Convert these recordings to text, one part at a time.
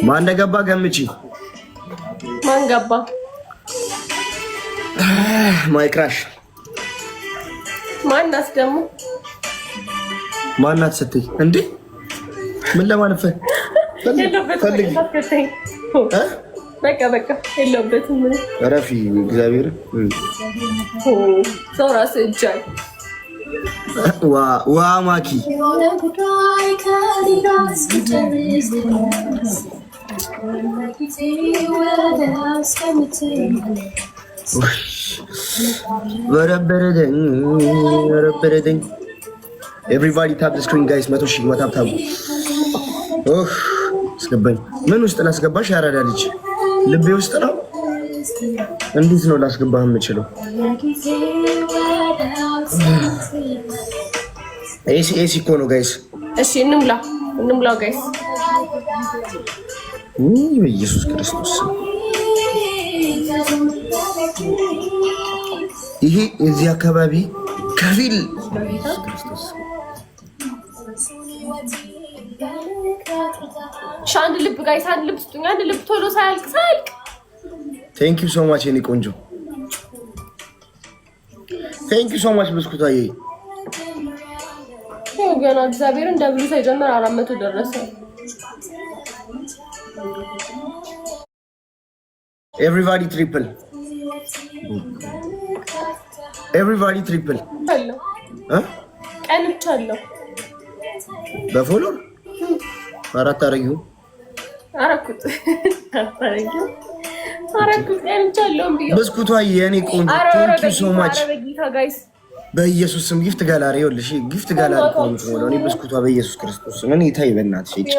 ማን ገባ ገምቺ ማን ገባ ማይ ክራሽ ማናት ደግሞ ማናት ስትይ እንዴ ምን ለማለት ፈልጊ በቃ የለበትም ረፊ እግዚአብሔር ሰው ራስ እጃል ዋ ማኪ በረበረደኝ Everybody tap the screen guys 100,000 ታፕ አስገባኝ ምን ውስጥ ላስገባሽ ያራዳ ልጅ ልቤ ውስጥ ነው እንዴት ነው ላስገባህ የምችለው ኤሲ እኮ ነው ጋይስ እሺ እንሙላ ጋይስ ኢየሱስ ክርስቶስ ይሄ እዚህ አካባቢ ከፊል ክርስቶስ አንድ ልብ ጋይስ አንድ ልብ ስጡኝ አንድ ልብ ቶሎ ሳያልቅ Thank you so much የኔ ቆንጆ Thank you so much ብስኩታዬ ገና እግዚአብሔር እንደብሉ ሳይጀምር 400 ደረሰ Everybody triple ሄሎ ቀንቻለሁ በፎሎር አራት አረጊው አረኩት ቀንቻለሁ ብስኩታዬ የኔ ቆንጆ Thank you so much በኢየሱስ ስም ጊፍት ጋላሪ ይኸውልሽ ጊፍት ጋላሪ ቆንጆ ነው እኔ ብስኩቷ በኢየሱስ ክርስቶስ ምን ይታይ በእናትሽ እጪ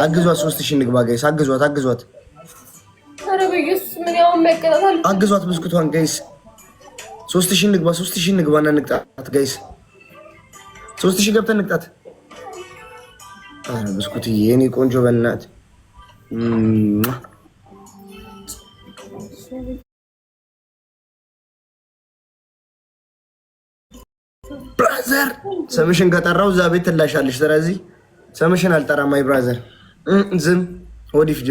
አግዟት 3000 ንግባ ጋይስ አግዟት ኧረ በኢየሱስ ምን ያው መቀጣታል አግዟት ብስኩቷን ጋይስ 3000 ንግባና ንቅጣት ጋይስ 3000 ገብተን ንቅጣት አረ ብስኩትዬ የኔ ቆንጆ በእናት ብራዘር ሰምሽን ከጠራው እዛ ቤት ትላሻለሽ ስለዚህ ሰምሽን አልጠራም ማይ ብራዘር ዝም ወዲፍ ጆ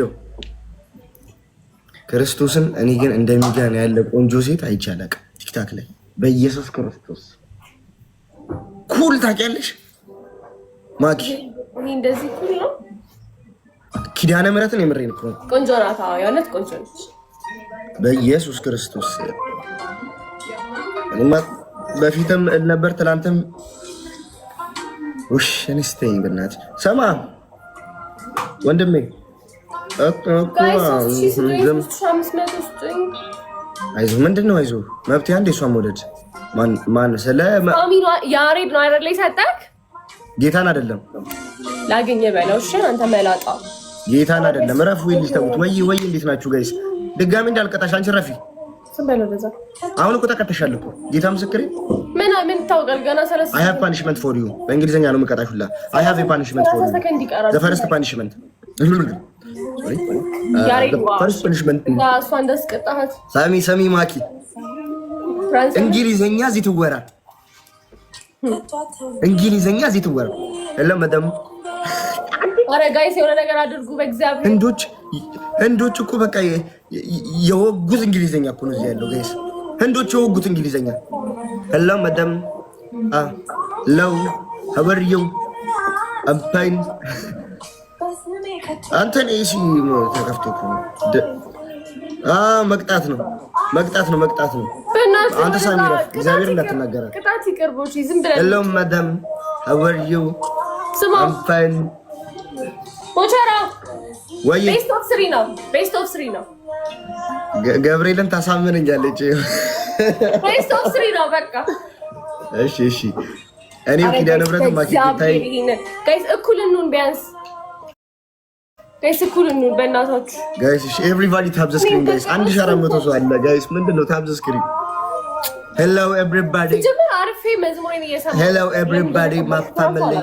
ክርስቶስን እኔ ግን እንደሚጋን ያለ ቆንጆ ሴት አይቻለቅ ቲክታክ ላይ በኢየሱስ ክርስቶስ ኩል ታውቂያለሽ ማኪ እንደዚህ ኩል ነው ኪዳነ ምህረትን የምሬን እኮ ቆንጆ ናት ያለት ቆንጆ ነች በኢየሱስ ክርስቶስ በፊትም ነበር ትላንትም ውሽ እንስተኝ በእናት ሰማ ወንድሜ አይዞህ ምንድነው አይዞህ መብት አንዴ እሷን መውደድ ማን ስለ አሚኑ ያሬድ ነው አይደል ይሰጣክ ጌታን አይደለም ላገኘ በለው እሺ አንተ መላጣ ጌታን አይደለም ረፍ ወይ ልጅ ወይ እንዴት ናችሁ ጋይስ ድጋሚ እንዳልቀጣሽ አንቺ ረፊ አሁን እኮ ተቀጥተሻል እኮ ጌታ ምስክሬ ምን ታውቃል ገና ሰለስ I have punishment for you በእንግሊዘኛ ነው የምቀጣሽላ I have a punishment for you the first punishment first punishment እሷ እንደስቀጣት ሰሚ ማኪ እንግሊዘኛ እዚህ ትወራ የለም መደም አረ ጋይስ የሆነ ነገር አድርጉ በእግዚአብሔር ህንዶች እኮ በቃ የወጉት እንግሊዘኛ እኮ ነው እዚህ ያለው ጋይስ ህንዶች የወጉት እንግሊዘኛ hello madam hello how are you I'm fine አንተን እሺ ተከፍቶ መቅጣት ነው አንተ ሳሚራ እግዚአብሔር እንዳትናገራ ቅጣት ይቀርቦሽ ዝም ብለህ hello madam how are you I'm fine ሞቸራ ወይ ቤስት ኦፍ 3 ነው ገብርኤልን ታሳምነኛለች ቤስት ኦፍ 3 ነው በቃ እሺ እኔም ኪዳነ ምህረት ማኪታይ ጋይስ እኩልኑን ቢያንስ ጋይስ እኩልኑን በእናታችሁ ጋይስ እሺ everybody tap the screen guys 1400 ሰው አለ ጋይስ ምንድነው tap the screen hello everybody ጀመር አርፌ መዝሙሬን እየሰማሁ hello everybody my family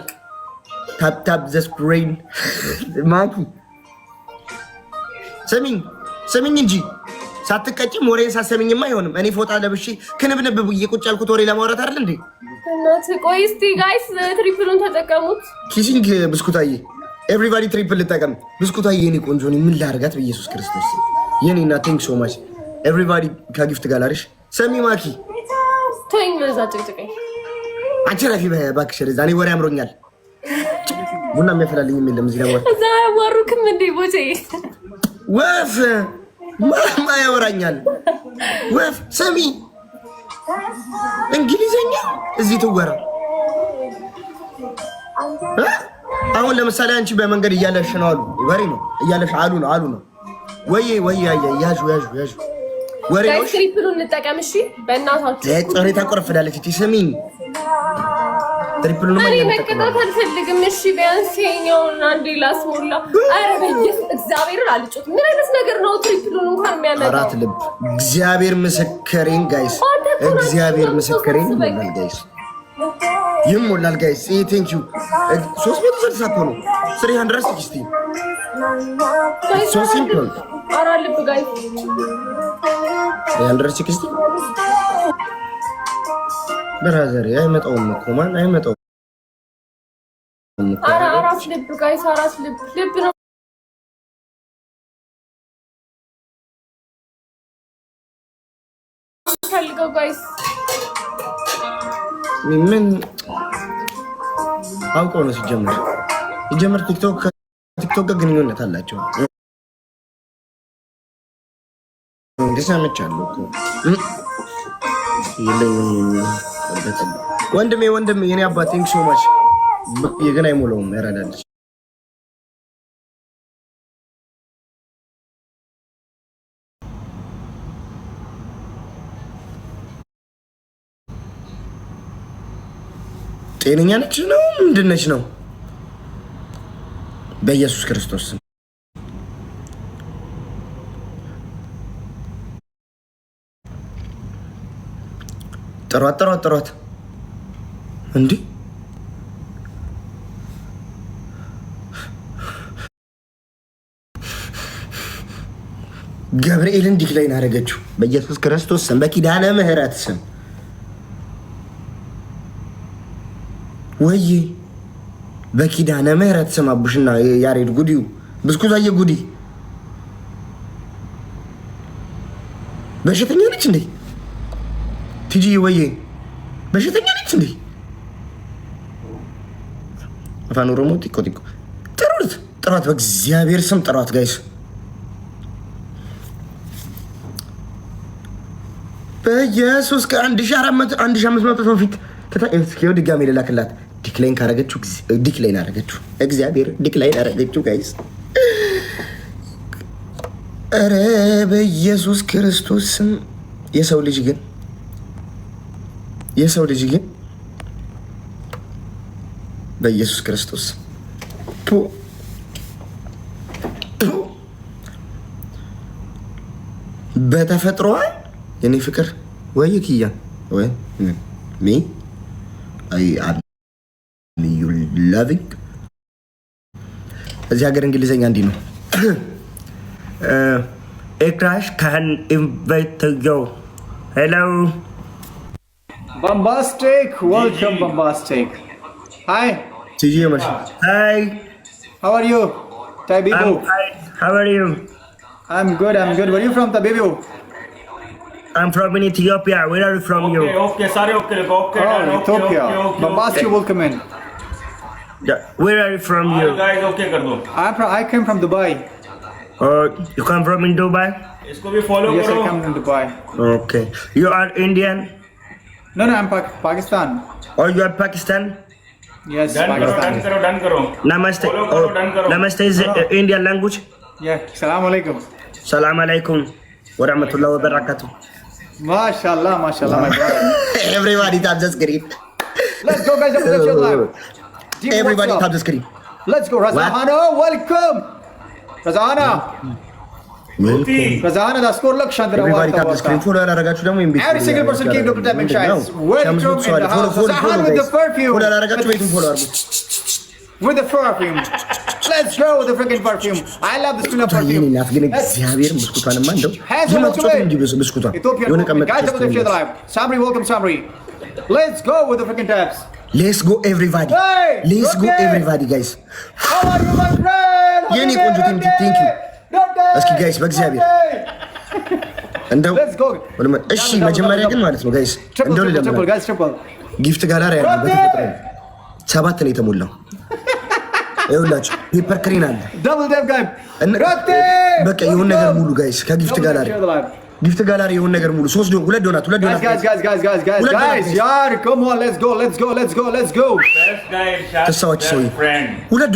tap the screen ማኪ ሰሚኝ እንጂ ሳትቀጭም ወሬን ሳሰሚኝማ አይሆንም እኔ ፎጣ ለብሼ ክንብንብ ብዬ ቁጭ ያልኩት ወሬ ለማውራት አይደል እንዴ እናት ቆይ እስቲ ጋይስ ትሪፕሉን ተጠቀሙት ኪሲንግ ብስኩታዬ ኤቭሪባዲ ትሪፕል ልጠቀም። ብስኩቷ የኔ ቆንጆ ምን ላርጋት? በኢየሱስ ክርስቶስ የኔ እና ቴንክ ሶ ማች ኤቭሪባዲ ከጊፍት ጋር አሪሽ ሰሚ ማኪ ተይኝ ለዛ ጭቅጭቀኝ አንቺ ረፊ እባክሽ። እኔ ወሬ አምሮኛል። ቡና የሚያፈላልኝ የለም እዚህ ነው። እዛ ያዋሩክም እንዴ ቦቼ ወፍ ማማ ያወራኛል። ወፍ ሰሚ እንግሊዘኛ እዚህ ትወራ። አሁን ለምሳሌ አንቺ በመንገድ እያለሽ ነው አሉ ወሬ ነው እያለሽ አሉ ነው ወይ ያዡ ወሬ ነው። ትሪፕሉን እንጠቀም እሺ። በእናታችሁ ጥሪ ታቆርፍዳለች። እቺ ስሚኝ ትሪፕሉን ነው ማለት መቀጣት አልፈልግም። እሺ ቢያንስ የኛውን አንዴ ላስሞላ። አረ በኢየሱስ እግዚአብሔርን አልጮት። ምን አይነት ነገር ነው ትሪፕሉን እንኳን የሚያመጣው? አራት ልብ እግዚአብሔር ምስክሬን ጋይስ፣ እግዚአብሔር ምስክሬን ይሞላል ጋይስ፣ ይሞላል ጋይስ። ቴንክ ዩ 360 ነው 360 ሶ ሲምፕል። አራት ልብ ጋይስ 360 ብራዘር አይመጣውም እኮ ማን አይመጣውም። አራት ልብ ጋይስ፣ አራት ልብ ነው ፈልገው ጋይስ። ምን አውቀው ነው ሲጀመር ቲክቶክ ጋር ግንኙነት አላቸው። እንደሰማቻለሁ እኮ ወንድሜ የኔ አባት ቴንክ ሶ ማች የገና አይሞላውም ያራዳልሽ ጤነኛ ነች ነው ምንድን ነች ነው? በኢየሱስ ክርስቶስ ጥሯት እንዴ! ገብርኤልን ዲክላይን አደረገችው። በኢየሱስ ክርስቶስ ስም በኪዳነ ምህረት ስም ወይ በኪዳነ ምህረት ስም አቡሽና ያሬድ ጉዲው ብስኩታየ ጉዲ በሽተኛ ነች እንዴ? ቲጂ ወይ በሽተኛ ነች እንዴ? አፋን ኦሮሞ ቲኮ ጥሯት፣ በእግዚአብሔር ስም ጥሯት ጋይስ። በኢየሱስ ከ1400 ሰው ፊት ተታየው ድጋሜ ልላክላት። ዲክላይን ካረገችው ዲክላይን አረገችው። እግዚአብሔር ዲክላይን አረገችው ጋይስ። ኧረ በኢየሱስ ክርስቶስ ስም የሰው ልጅ ግን በኢየሱስ ክርስቶስ በተፈጥሮ የኔ ፍቅር ወይ ኪያ ወይ ሚ አይ ዩ ላቪንግ እዚህ ሀገር እንግሊዘኛ እንዲህ ነው። ኤክራሽ ካን ኢንቫይት ዩ ሄሎ Bombastic, welcome Bombastic. Hi. Hi. How are you? Tabibu. I'm fine. How are you? I'm good. Where are you from, Tabibu? I'm from Ethiopia. Where are you from? Okay, sorry, okay. Ethiopia. Bombastic, welcome in. Yeah. Where are you from? You guys, okay, kar do. I came from Dubai. You come from in Dubai? Isko bhi follow karo. Yes, I come from Dubai. Okay. You are Indian? No, I'm Pakistan. Oh, you are Pakistan? Yes, Pakistan. Done karo. Namaste. Namaste is Indian language? Yeah. Salam alaikum. Salam alaikum. Wa rahmatullahi wa barakatuh. MashaAllah, my brother. Everybody tap the screen. Let's go, guys. Live. Everybody tap the screen. Let's go, Razana. Welcome. Razana. Razana, the score look Chandra. Everybody tap the screen. Every single person came to protect me. Welcome in the house. Razana with the perfume. With the perfume. Let's go with the freaking perfume. I love the smell of perfume. Hands on the way. Guys, Samri, welcome Samri. Let's go with the freaking tabs. ሌትስ ጎ ኤቭሪባዲ ሌትስ ጎ ኤቭሪባዲ ጋይስ የኔ ቆንጆ ቲም ቴንክ ዩ። እስኪ ጋይስ በእግዚአብሔር እንደው እሺ መጀመሪያ ግን ማለት ነው ጋይስ እንደው ለምን ጊፍት ጋላሪ ያለው በተፈጥሮ 7 ነው የተሞላው። ይኸውላችሁ ፔፐር ክሬን አለ በቃ የሆነ ነገር ሙሉ ጋይስ ከጊፍት ጋላሪ ጊፍት ጋላሪ የሆነ ነገር ሙሉ 2 ዶናት guys yaar come on let's go ተሳዎች ሰው 2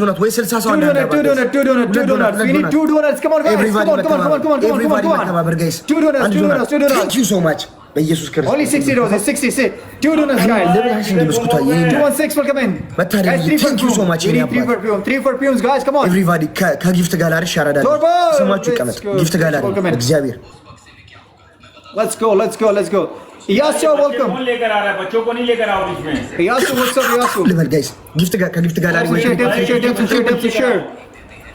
ዶናት ወይ 60 ሰው አንዳንድ 2 donuts we need 2 donuts come on guys everybody መተባበር ጋይስ 2 donuts thank you so much በኢየሱስ ክርስቶስ only 60 dollars 66 2 donuts guys 216 welcome in guys thank you so much 3 perfumes guys come on everybody ከጊፍት ጋላሪ ሻራዳ ስማችሁ ይቀመጥ ጊፍት ጋላሪ እግዚአብሔር let's go Yasu welcome कौन लेकर आ रहा है बच्चों को नहीं लेकर आओ इसमें Yasu what's up Yasu level guys ከጊፍት ጋላሪ ወይ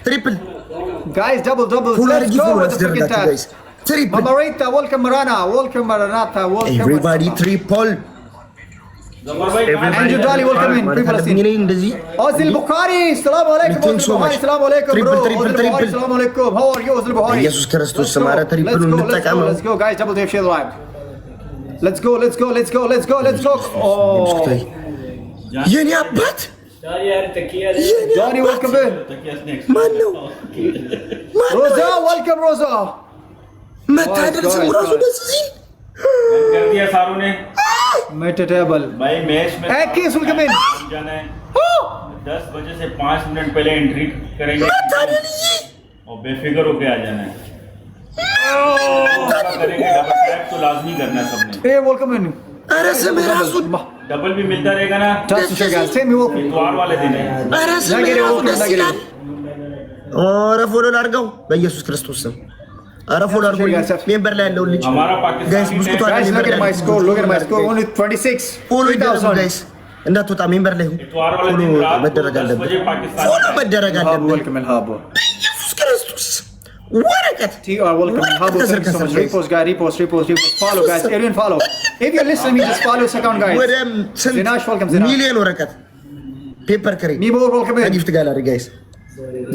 ትሪፕል guys double let's go with the freaking guys triple Mamarita welcome Maranatha welcome everybody triple Andrew Dali welcome in እንደዚህ Ozil Bukhari assalamu alaikum assalamu alaikum bro assalamu alaikum how are you Ozil Bukhari ኢየሱስ ክርስቶስ ስማራ ትሪፕሉን እንጠቀመው let's go guys double share live let's go oh የኔ አባት Johnny welcome in ማን ነው Rosa welcome Rosa መታደር ስሙ ራሱ ደስ ሲል कर दिया सारू ने Metatable भाई मैच में Akis welcome in जाना है 10 बजे से 5 मिनट पहले एंट्री करेंगे और बेफिक्र होके आ जाना है करेंगे डबल टैप तो लाजमी करना है सबने hey welcome in ኧረ ስም ራሱ डबल भी मिलता रहेगा ना same you welcome इतवार वाले दिन है ኧረ ስም ራሱ ደስ ይላል ኧረ ፎሎ ላድርገው በኢየሱስ ክርስቶስ ስም ኧረ ፎሎ አድርጎ ሜምበር ላይ ያለው ልጅ हमारा पाकिस्तान ጋይስ ብስኩት አለ guys ሜምበር look at my score only 26 ፎሎ ይደረጉ ጋይስ እንዳትወጣ ሜምበር ላይ इतवार वाले ፎሎ दिन रात መደረግ 10 አለበት बजे पाकिस्तान ፎሎ መደረግ አለበት welcome in Habo ኢየሱስ ክርስቶስ ወረቀት TR welcome in Habo thank you so much repost follow guys everyone follow if you're listening me just follow this account guys ወደ Zinash welcome Zinash ሚሊዮን ወረቀት ፔፐር ክሬ me more welcome in ጊፍት ጋላሪ ጋይስ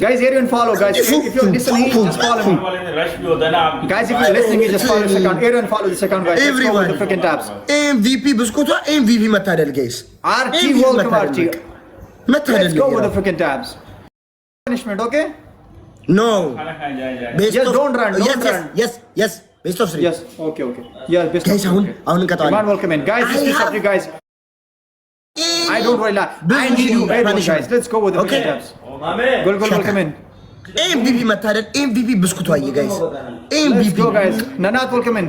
guys everyone follow guys if you're listening just follow me वाले दिन रश भी होता है ना आपकी guys if you're listening just follow this account everyone follow this account guys let's go with the freaking tabs ኤምቪፒ ብስኩቷ ኤምቪፒ መታደል ጋይስ RT welcome RT መታደል let's go with the freaking tabs punishment okay ኖ खाना खाए जाए ቤስት Just don't run, don't run. yes ቤስት ኦፍ 3 yes okay yeah best ጋይስ አሁን እንቀጣለን man welcome in guys this is up to you guys I don't worry I need you everyone guys let's go with the freaking tabs Go welcome in ኤምቪፒ መታደል ኤምቪፒ ብስኩቷ ጋይስ let's ኤምቪፒ go guys Nanat welcome in